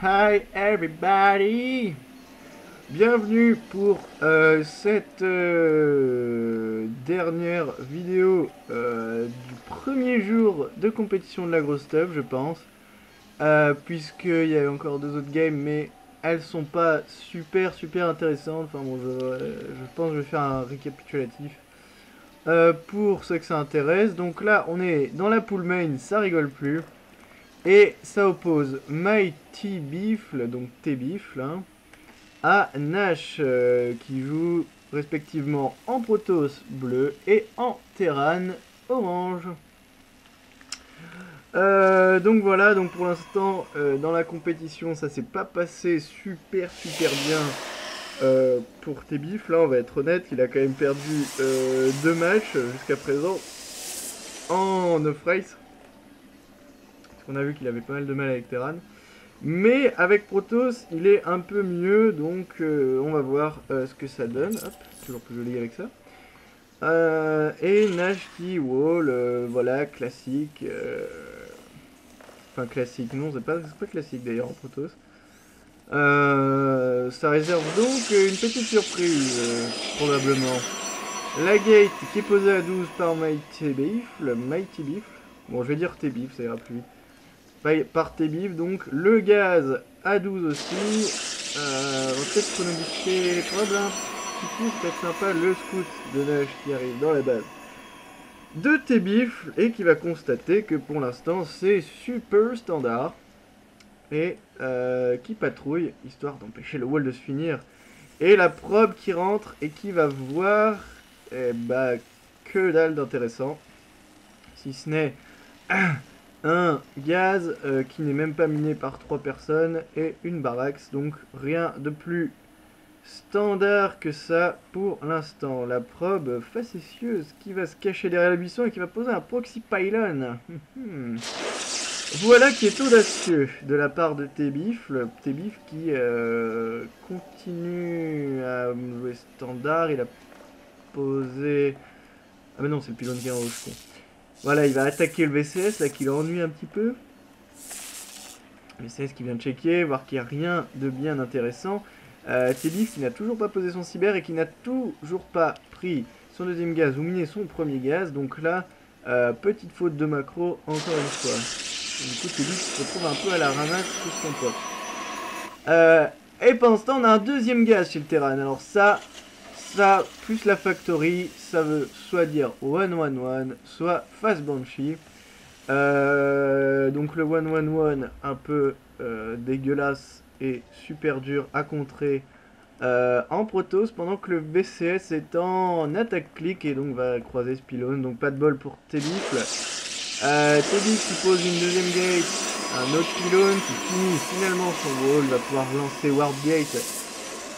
Hi everybody! Bienvenue pour cette dernière vidéo du premier jour de compétition de la grosse stuff, je pense. Puisqu'il y a encore deux autres games, mais elles sont pas super intéressantes. Enfin bon, je pense que je vais faire un récapitulatif pour ceux que ça intéresse. Donc là, on est dans la pool main, ça rigole plus. Et ça oppose Mighty Beefle, donc T-Beefle, hein, à Nash, qui joue respectivement en Protoss bleu et en Terran orange. Donc voilà, donc pour l'instant, dans la compétition, ça s'est pas passé super bien pour T-Beefle. Là, on va être honnête, il a quand même perdu deux matchs jusqu'à présent en off-race. On a vu qu'il avait pas mal de mal avec Terran. Mais avec Protoss, il est un peu mieux, donc on va voir ce que ça donne. Hop, toujours plus joli avec ça. Et Nash qui wall, voilà, classique. Enfin, classique, non, c'est pas classique d'ailleurs en Protoss. Ça réserve donc une petite surprise, probablement. La gate qui est posée à 12 par Mighty Beef. Bon, je vais dire T-Beef, ça ira plus vite. Par T-Beef, donc le gaz à 12 aussi. On va peut-être chronobister les probes, hein. Petit coup, ça peut être sympa, le scout de Nash qui arrive dans la base de T-Beef et qui va constater que pour l'instant c'est super standard et qui patrouille histoire d'empêcher le wall de se finir. Et la probe qui rentre et qui va voir que dalle d'intéressant, si ce n'est un gaz qui n'est même pas miné par 3 personnes et une barax, donc rien de plus standard que ça pour l'instant. La probe facétieuse qui va se cacher derrière la buisson et qui va poser un proxy pylon. Voilà qui est audacieux de la part de T-Beef. T-Beef qui continue à jouer standard. Il a posé... Ah mais non, c'est le pylône qui est en haut, je crois. Voilà, il va attaquer le VCS, là, qui l'ennuie un petit peu. Le VCS qui vient de checker, voir qu'il n'y a rien de bien intéressant. T-Beef qui n'a toujours pas posé son cyber et qui n'a toujours pas pris son deuxième gaz ou miné son premier gaz. Donc là, petite faute de macro, encore une fois. Du coup, T-Beef se retrouve un peu à la ramasse sur son pote. Et pendant ce temps, on a un deuxième gaz chez le Terran. Alors ça, plus la factory, ça veut soit dire 1-1-1, soit Fast Banshee. Donc le 1-1-1, un peu dégueulasse et super dur à contrer en Protoss, pendant que le VCS est en attaque click et donc va croiser ce pylône. Donc pas de bol pour T-Beef. T-Beef qui pose une deuxième gate, un autre pylône qui finit finalement son wall, va pouvoir lancer Warp Gate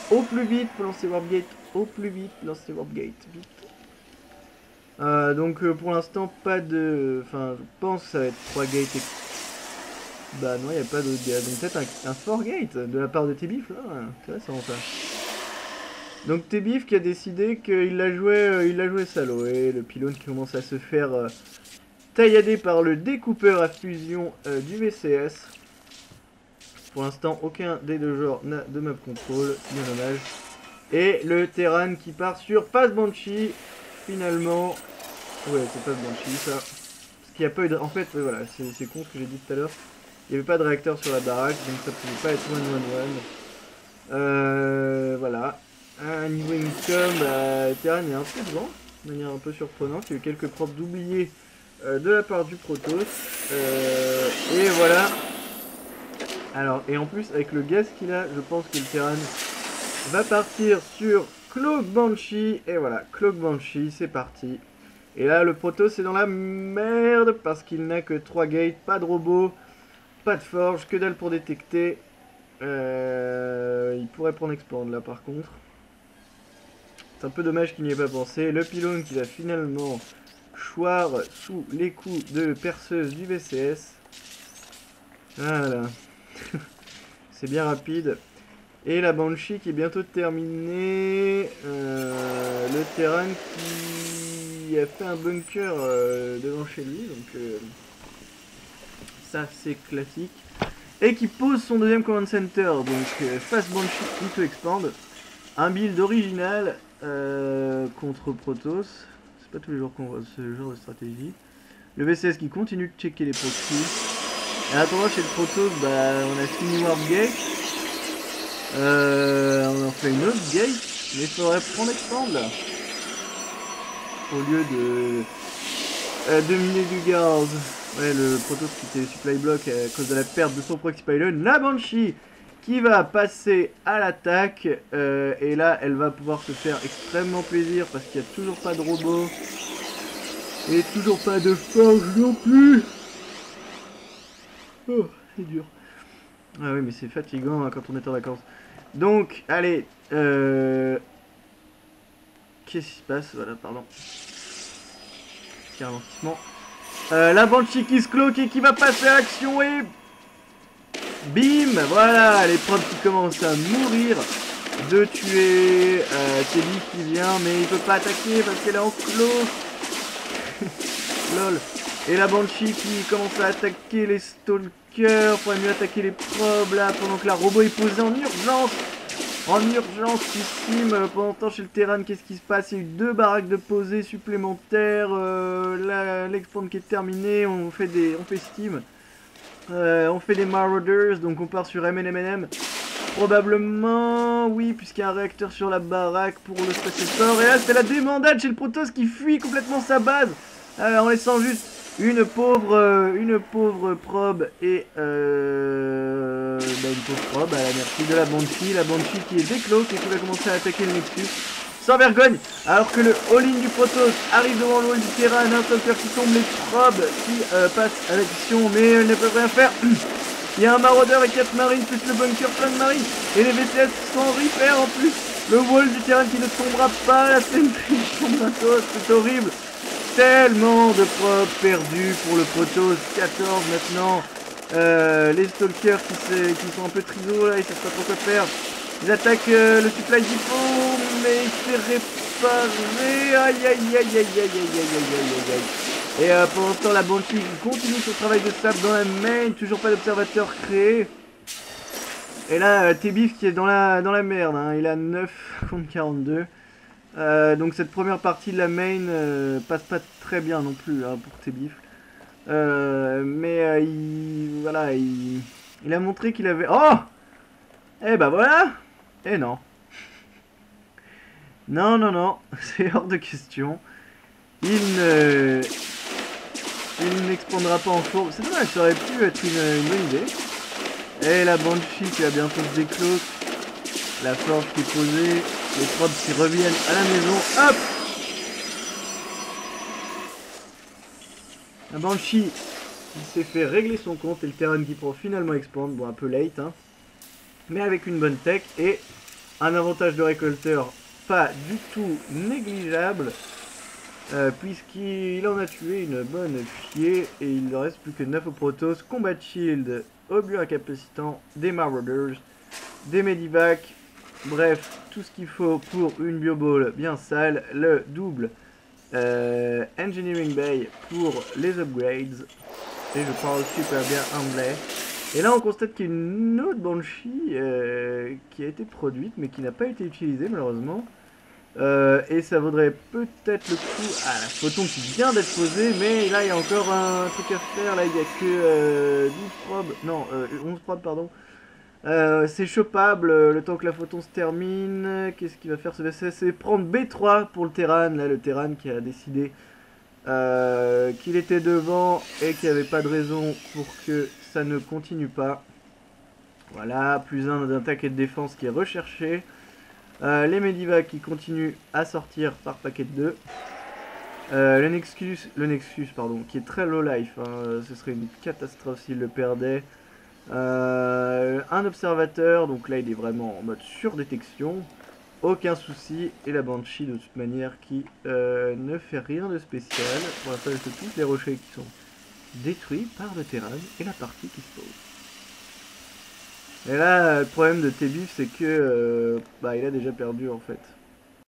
au plus vite, faut lancer Warp Gate au plus vite, lancer Warp Gate vite. Donc pour l'instant pas de... Enfin je pense que ça va être 3 gates et... Bah non, il n'y a pas d'autre gaz. Donc peut-être un 4 gate de la part de T-Beef là, intéressant ça. Donc T-Beef qui a décidé qu'il l'a joué salaud. Et le pylône qui commence à se faire taillader par le découpeur à fusion du VCS. Pour l'instant aucun des deux genres n'a de map control, bien dommage. Et le Terran qui part sur Fast Banshee. Finalement, ouais, c'est pas Banshee ça. Parce qu'il n'y a pas eu de... En fait, voilà, c'est con ce que j'ai dit tout à l'heure. Il n'y avait pas de réacteur sur la baraque, donc ça pouvait pas être 1-1-1. Voilà. Niveau income, Terran est un peu devant, de manière un peu surprenante. Il y a eu quelques probes d'oubliés de la part du Protoss. Et voilà. Alors, et en plus, avec le gaz qu'il a, je pense que le Terran va partir sur Cloak Banshee. Et voilà, Cloak Banshee, c'est parti. Et là, le Protoss est dans la merde parce qu'il n'a que 3 gates, pas de robot, pas de forge, que dalle pour détecter. Il pourrait prendre expand là par contre. C'est un peu dommage qu'il n'y ait pas pensé. Le pylône qui va finalement choir sous les coups de perceuse du VCS. Voilà. C'est bien rapide. Et la Banshee qui est bientôt terminée. Le Terran qui a fait un bunker devant chez lui. Donc ça c'est classique. et qui pose son deuxième command center. Donc Fast Banshee into Expand. Un build original contre Protoss. C'est pas tous les jours qu'on voit ce genre de stratégie. Le VCS qui continue de checker les proxys. Et en attendant, chez le Protoss, bah, on a fini Warp Gate. On en fait une autre gate. Mais il faudrait prendre Expand là. Au lieu de miner du Gars. Ouais, le Protoss qui était supply block à cause de la perte de son proxy pylon. La Banshee qui va passer à l'attaque. Et là, elle va pouvoir se faire extrêmement plaisir parce qu'il n'y a toujours pas de robot. Et toujours pas de forge non plus. Oh, c'est dur. Ah oui, mais c'est fatigant hein, quand on est en vacances. Donc, allez. Qu'est-ce qui se passe? Voilà, pardon. Petit ralentissement. La Banshee qui se cloque et qui va passer à l'action et... Bim. Voilà, les probes qui commencent à mourir. De tuer Teddy qui vient, mais il peut pas attaquer parce qu'elle est en clos. Lol. Et la Banshee qui commence à attaquer les Stalkers. Faudrait mieux attaquer les probes là pendant que la robot est posée en urgence. En urgence-issime. Pendant ce temps chez le Terran, qu'est-ce qui se passe? Il y a eu 2 baraques de posée supplémentaires. L'expand qui est terminé. On fait Steam. On fait des Marauders. Donc on part sur MNMNM. Probablement, oui, puisqu'il y a un réacteur sur la baraque pour le Space. Et là, c'est la débandade chez le Protoss qui fuit complètement sa base. En laissant juste une pauvre probe et une pauvre probe à la merci de la Banshee qui est décloque et qui va commencer à attaquer le Nexus sans vergogne, alors que le all-in du Protoss arrive devant le wall du terrain, un Stalker qui tombe, les probes qui passent à l'action, mais elles ne peuvent rien faire. Il y a un maraudeur et 4 marines, plus le bunker plein de marines, et les VCS sont en repair en plus. Le wall du terrain qui ne tombera pas, la sentry tombe bientôt, c'est horrible. Tellement de probes perdus pour le Protoss, 14 maintenant. Les Stalkers qui sont un peu triso là, ils savent pas trop quoi faire. Ils attaquent le supply depot, mais il s'est réparé. Aïe aïe aïe aïe aïe aïe aïe aïe aïe aïe. Et pendant ce temps, la Banshee continue son travail de sap dans la main, toujours pas d'observateur créé. Et là, T-Biff qui est dans la merde, hein. Il a 9 contre 42. Donc cette première partie de la main passe pas très bien non plus hein, pour T-Biff. Mais voilà, il a montré qu'il avait... Oh! Eh bah voilà! Eh non. Non, non, non, c'est hors de question. Il n'expandra pas en fourbe. C'est dommage, ça aurait pu être une bonne idée. Et la Banshee qui va bientôt se décloquer. La forge qui est posée. Les probes qui reviennent à la maison. Hop! La Banshee qui s'est fait régler son compte et le Terran qui prend finalement expand. Bon, un peu late, hein. Mais avec une bonne tech et un avantage de récolteur pas du tout négligeable. Puisqu'il en a tué une bonne fiée et il ne reste plus que 9 au Protoss. Combat Shield, obus incapacitant, des Marauders, des Medivac. Bref, tout ce qu'il faut pour une bioball bien sale. Le double Engineering Bay pour les upgrades. Et je parle super bien anglais. Et là on constate qu'il y a une autre Banshee qui a été produite mais qui n'a pas été utilisée malheureusement. Et ça vaudrait peut-être le coup... Ah, la photon qui vient d'être posée, mais là il y a encore un truc à faire, là il n'y a que 12 probes, non 11 probes pardon. C'est chopable le temps que la photon se termine. Qu'est-ce qu'il va faire ce VCS? C'est prendre B3 pour le Terran, là le Terran qui a décidé qu'il était devant et qu'il n'y avait pas de raison pour que ça ne continue pas. Voilà, plus 1 d'attaque et de défense qui est recherché. Les Medivac qui continuent à sortir par paquet de 2. Le Nexus pardon, qui est très low life, hein, ce serait une catastrophe s'il le perdait. Un observateur, donc là il est vraiment en mode surdétection. Aucun souci. Et la Banshee de toute manière qui ne fait rien de spécial. Pour l'instant c'est tous les rochers qui sont détruits par le Terran et la partie qui se pose. Et là, le problème de T-Biff, c'est que il a déjà perdu en fait.